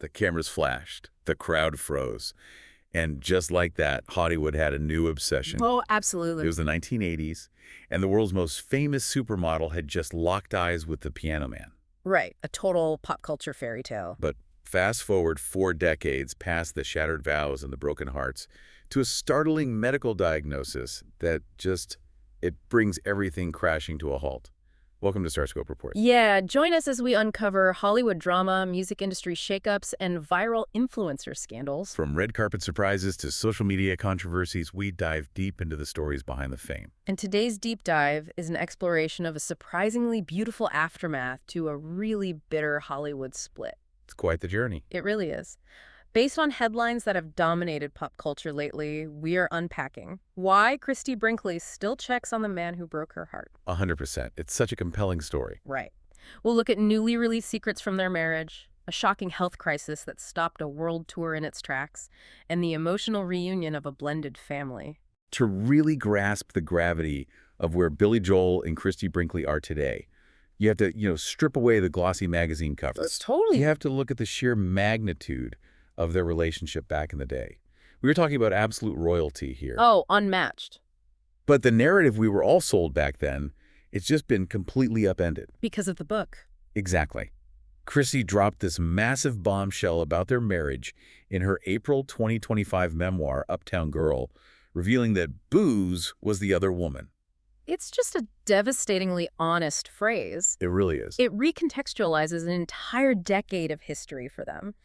The cameras flashed. The crowd froze. And just like that, Hollywood had a new obsession. Oh, It absolutely. was the 1980s, and the world's most famous supermodel had just locked eyes with the Piano Man. Right. A total pop culture fairy tale. But fast forward 4 decades past the shattered vows and the broken hearts to a startling medical diagnosis that it brings everything crashing to a halt. Welcome to Starscope Report. Yeah, join us as we uncover Hollywood drama, music industry shakeups, and viral influencer scandals. From red carpet surprises to social media controversies, we dive deep into the stories behind the fame. And today's deep dive is an exploration of a surprisingly beautiful aftermath to a really bitter Hollywood split. It's quite the journey. It really is. Based on headlines that have dominated pop culture lately, we are unpacking why Christie Brinkley still checks on the man who broke her heart. 100%. It's such a compelling story. Right. We'll look at newly released secrets from their marriage, a shocking health crisis that stopped a world tour in its tracks, and the emotional reunion of a blended family. To really grasp the gravity of where Billy Joel and Christie Brinkley are today, you have to, strip away the glossy magazine covers. Totally. You have to look at the sheer magnitude of their relationship back in the day. We were talking about absolute royalty here. Oh, unmatched. But the narrative we were all sold back then, it's just been completely upended. Because of the book. Exactly. Christie dropped this massive bombshell about their marriage in her April 2025 memoir, Uptown Girl, revealing that booze was the other woman. It's just a devastatingly honest phrase. It really is. It recontextualizes an entire decade of history for them.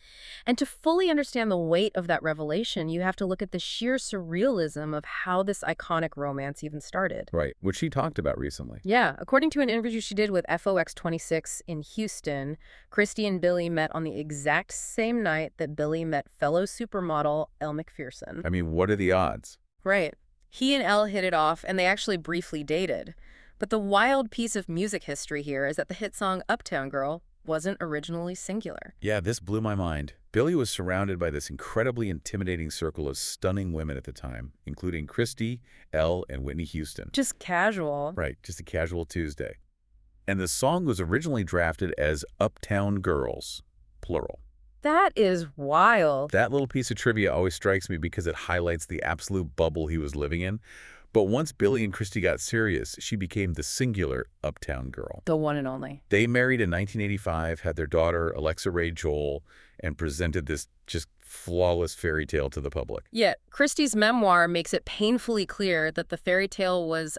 And to fully understand the weight of that revelation, you have to look at the sheer surrealism of how this iconic romance even started. Right, which she talked about recently. Yeah, according to an interview she did with FOX26 in Houston, Christie and Billy met on the exact same night that Billy met fellow supermodel Elle Macpherson. I mean, what are the odds? Right. He and Elle hit it off, and they actually briefly dated. But the wild piece of music history here is that the hit song Uptown Girl wasn't originally singular. Yeah, this blew my mind. Billy was surrounded by this incredibly intimidating circle of stunning women at the time, including Christie, Elle, and Whitney Houston. Just casual. Right, just a casual Tuesday. And the song was originally drafted as Uptown Girls, plural. That is wild. That little piece of trivia always strikes me because it highlights the absolute bubble he was living in. But once Billy and Christie got serious, she became the singular Uptown Girl. The one and only. They married in 1985, had their daughter, Alexa Ray Joel, and presented this just flawless fairy tale to the public. Yet, Christie's memoir makes it painfully clear that the fairy tale was,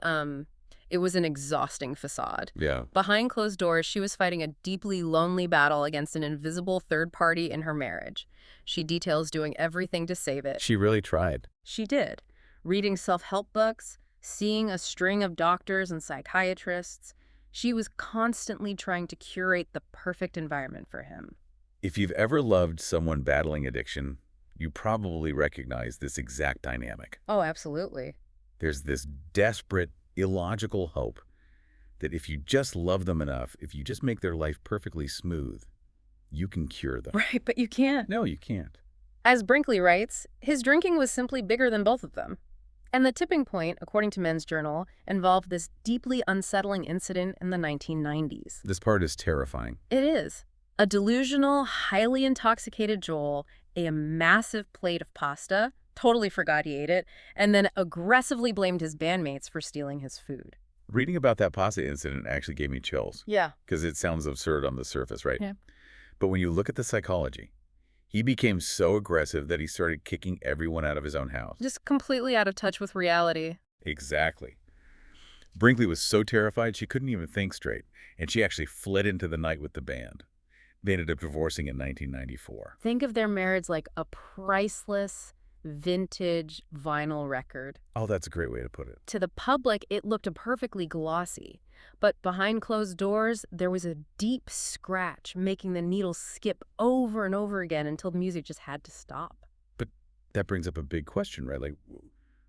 it was an exhausting facade. Yeah. Behind closed doors, she was fighting a deeply lonely battle against an invisible third party in her marriage. She details doing everything to save it. She really tried. She did. Reading self-help books, seeing a string of doctors and psychiatrists. She was constantly trying to curate the perfect environment for him. If you've ever loved someone battling addiction, you probably recognize this exact dynamic. Oh, absolutely. There's this desperate, illogical hope that if you just love them enough, if you just make their life perfectly smooth, you can cure them. Right, but you can't. No, you can't. As Brinkley writes, his drinking was simply bigger than both of them. And the tipping point, according to Men's Journal, involved this deeply unsettling incident in the 1990s. This part is terrifying. It is. A delusional, highly intoxicated Joel ate a massive plate of pasta, totally forgot he ate it, and then aggressively blamed his bandmates for stealing his food. Reading about that pasta incident actually gave me chills. Yeah. Because it sounds absurd on the surface, right? Yeah. But when you look at the psychology, he became so aggressive that he started kicking everyone out of his own house. Just completely out of touch with reality. Exactly. Brinkley was so terrified she couldn't even think straight, and she actually fled into the night with the band. They ended up divorcing in 1994. Think of their marriage like a priceless, vintage vinyl record. Oh, that's a great way to put it. To the public, it looked perfectly glossy. But behind closed doors, there was a deep scratch, making the needle skip over and over again until the music just had to stop. But that brings up a big question, right? Like,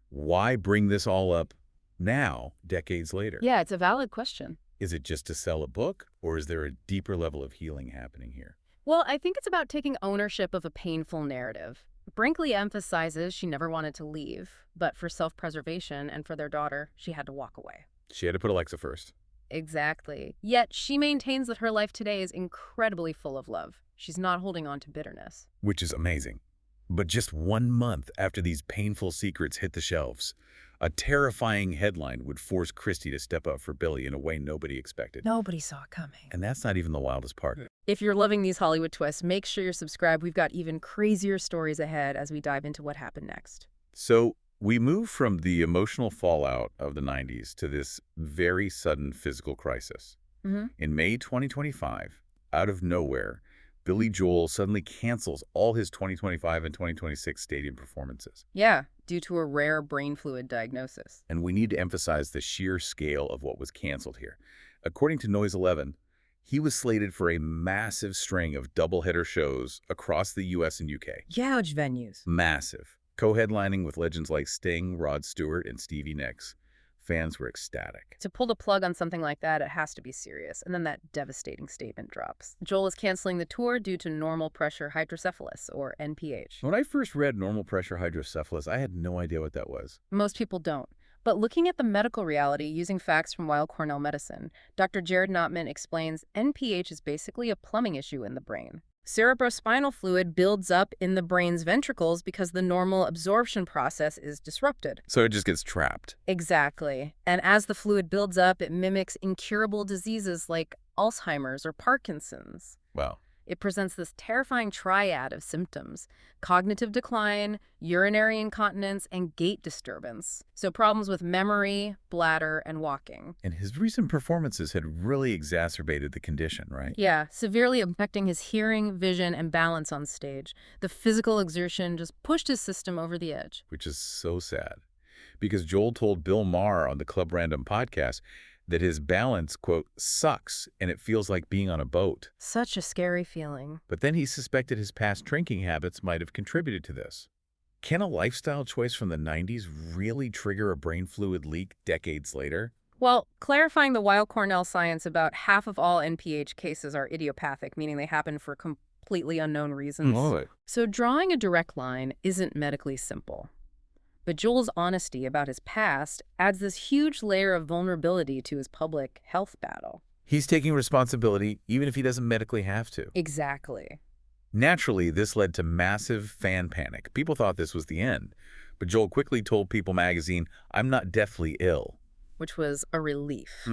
why bring this all up now, decades later? Yeah, it's a valid question. Is it just to sell a book, or is there a deeper level of healing happening here? Well, I think it's about taking ownership of a painful narrative. Brinkley emphasizes she never wanted to leave, but for self-preservation and for their daughter, she had to walk away. She had to put Alexa first. Exactly. Yet she maintains that her life today is incredibly full of love. She's not holding on to bitterness. Which is amazing. But just 1 month after these painful secrets hit the shelves, a terrifying headline would force Christie to step up for Billy in a way nobody expected. Nobody saw it coming. And that's not even the wildest part. If you're loving these Hollywood twists, make sure you're subscribed. We've got even crazier stories ahead as we dive into what happened next. So we move from the emotional fallout of the 90s to this very sudden physical crisis. In May 2025, out of nowhere, Billy Joel suddenly cancels all his 2025 and 2026 stadium performances. Yeah, due to a rare brain fluid diagnosis. And we need to emphasize the sheer scale of what was canceled here. According to Noise 11, he was slated for a massive string of doubleheader shows across the US and UK. Huge venues. Massive. Co-headlining with legends like Sting, Rod Stewart, and Stevie Nicks. Fans were ecstatic. To pull the plug on something like that, it has to be serious. And then that devastating statement drops. Joel is canceling the tour due to normal pressure hydrocephalus, or NPH. When I first read Normal Pressure Hydrocephalus, I had no idea what that was. Most people don't. But looking at the medical reality using facts from Weill Cornell Medicine, Dr. Jared Notman explains NPH is basically a plumbing issue in the brain. Cerebrospinal fluid builds up in the brain's ventricles because the normal absorption process is disrupted. So it just gets trapped. Exactly. And as the fluid builds up, it mimics incurable diseases like Alzheimer's or Parkinson's. Wow. It presents this terrifying triad of symptoms: cognitive decline, urinary incontinence, and gait disturbance. So problems with memory, bladder, and walking. And his recent performances had really exacerbated the condition, right? Yeah, severely affecting his hearing, vision, and balance on stage. The physical exertion just pushed his system over the edge. Which is so sad. Because Joel told Bill Maher on the Club Random podcast that his balance, quote, sucks and it feels like being on a boat. Such a scary feeling. But then he suspected his past drinking habits might have contributed to this. Can a lifestyle choice from the 90s really trigger a brain fluid leak decades later? Well, clarifying the Weill Cornell science, about half of all NPH cases are idiopathic, meaning they happen for completely unknown reasons. So drawing a direct line isn't medically simple. But Joel's honesty about his past adds this huge layer of vulnerability to his public health battle. He's taking responsibility even if he doesn't medically have to. Exactly. Naturally, this led to massive fan panic. People thought this was the end. But Joel quickly told People magazine, "I'm not deathly ill." Which was a relief.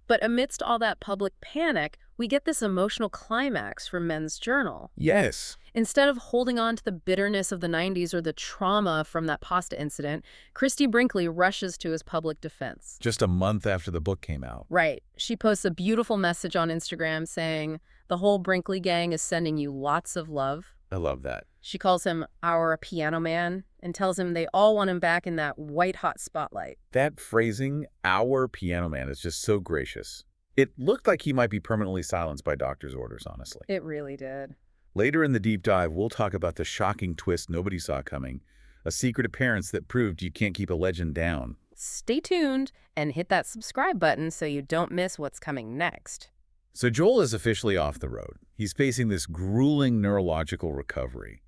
But amidst all that public panic, we get this emotional climax from Men's Journal. Yes. Instead of holding on to the bitterness of the 90s or the trauma from that pasta incident, Christie Brinkley rushes to his public defense. Just a month after the book came out. Right. She posts a beautiful message on Instagram saying, "The whole Brinkley gang is sending you lots of love." I love that. She calls him our piano man and tells him they all want him back in that white-hot spotlight. That phrasing, "our piano man," is just so gracious. It looked like he might be permanently silenced by doctor's orders, honestly. It really did. Later in the deep dive, we'll talk about the shocking twist nobody saw coming, a secret appearance that proved you can't keep a legend down. Stay tuned and hit that subscribe button so you don't miss what's coming next. So Joel is officially off the road. He's facing this grueling neurological recovery.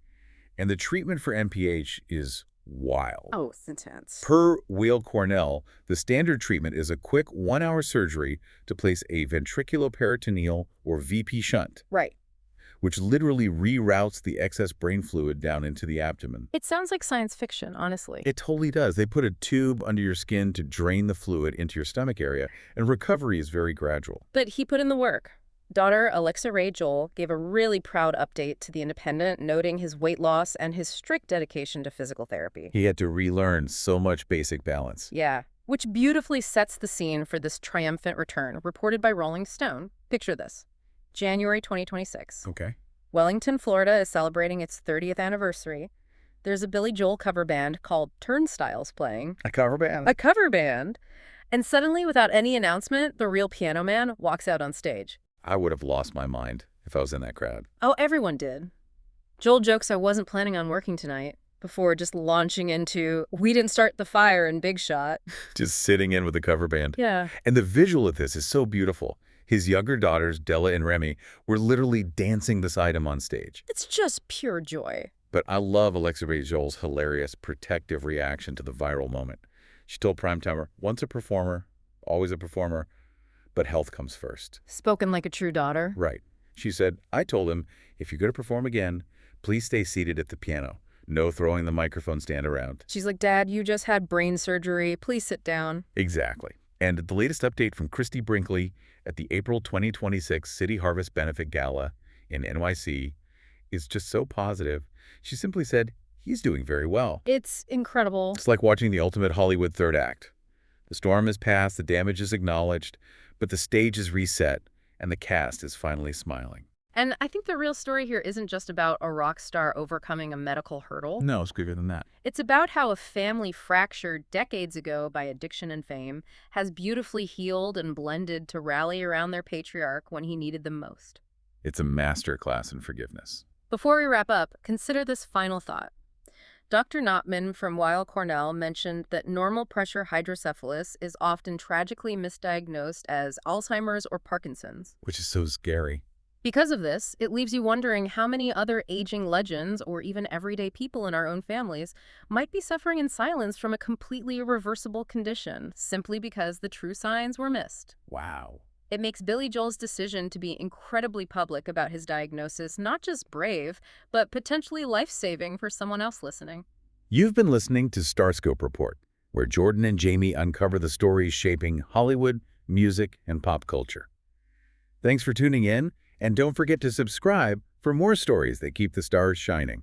And the treatment for NPH is wild. Oh, it's intense. Per Weill Cornell, the standard treatment is a quick 1-hour surgery to place a ventriculoperitoneal, or VP shunt. Right. Which literally reroutes the excess brain fluid down into the abdomen. It sounds like science fiction, honestly. It totally does. They put a tube under your skin to drain the fluid into your stomach area, and recovery is very gradual. But he put in the work. Daughter Alexa Ray Joel gave a really proud update to The Independent, noting his weight loss and his strict dedication to physical therapy. He had to relearn so much basic balance. Yeah, which beautifully sets the scene for this triumphant return, reported by Rolling Stone. Picture this. January 2026. Okay. Wellington, Florida is celebrating its 30th anniversary. There's a Billy Joel cover band called Turnstiles playing. A cover band? A cover band. And suddenly, without any announcement, the real piano man walks out on stage. I would have lost my mind if I was in that crowd. Oh, everyone did. Joel jokes I wasn't planning on working tonight, before just launching into, "We didn't start the fire" in Big Shot. Just sitting in with the cover band. Yeah. And the visual of this is so beautiful. His younger daughters, Della and Remy, were literally dancing beside him on stage. It's just pure joy. But I love Alexa Ray Joel's hilarious, protective reaction to the viral moment. She told Primetimer, "Once a performer, always a performer." but health comes first. Spoken like a true daughter. Right. She said, I told him, if you're going to perform again, please stay seated at the piano. No throwing the microphone stand around. She's like, Dad, you just had brain surgery. Please sit down. Exactly. And the latest update from Christie Brinkley at the April 2026 City Harvest Benefit Gala in NYC is just so positive. She simply said, he's doing very well. It's incredible. It's like watching the ultimate Hollywood third act. The storm has passed, the damage is acknowledged, but the stage is reset, and the cast is finally smiling. And I think the real story here isn't just about a rock star overcoming a medical hurdle. No, it's bigger than that. It's about how a family fractured decades ago by addiction and fame has beautifully healed and blended to rally around their patriarch when he needed them most. It's a masterclass in forgiveness. Before we wrap up, consider this final thought. Dr. Notman from Weill Cornell mentioned that normal pressure hydrocephalus is often tragically misdiagnosed as Alzheimer's or Parkinson's. Which is so scary. Because of this, it leaves you wondering how many other aging legends or even everyday people in our own families might be suffering in silence from a completely irreversible condition simply because the true signs were missed. Wow. It makes Billy Joel's decision to be incredibly public about his diagnosis not just brave, but potentially life-saving for someone else listening. You've been listening to Starscope Report, where Jordan and Jamie uncover the stories shaping Hollywood, music, and pop culture. Thanks for tuning in, and don't forget to subscribe for more stories that keep the stars shining.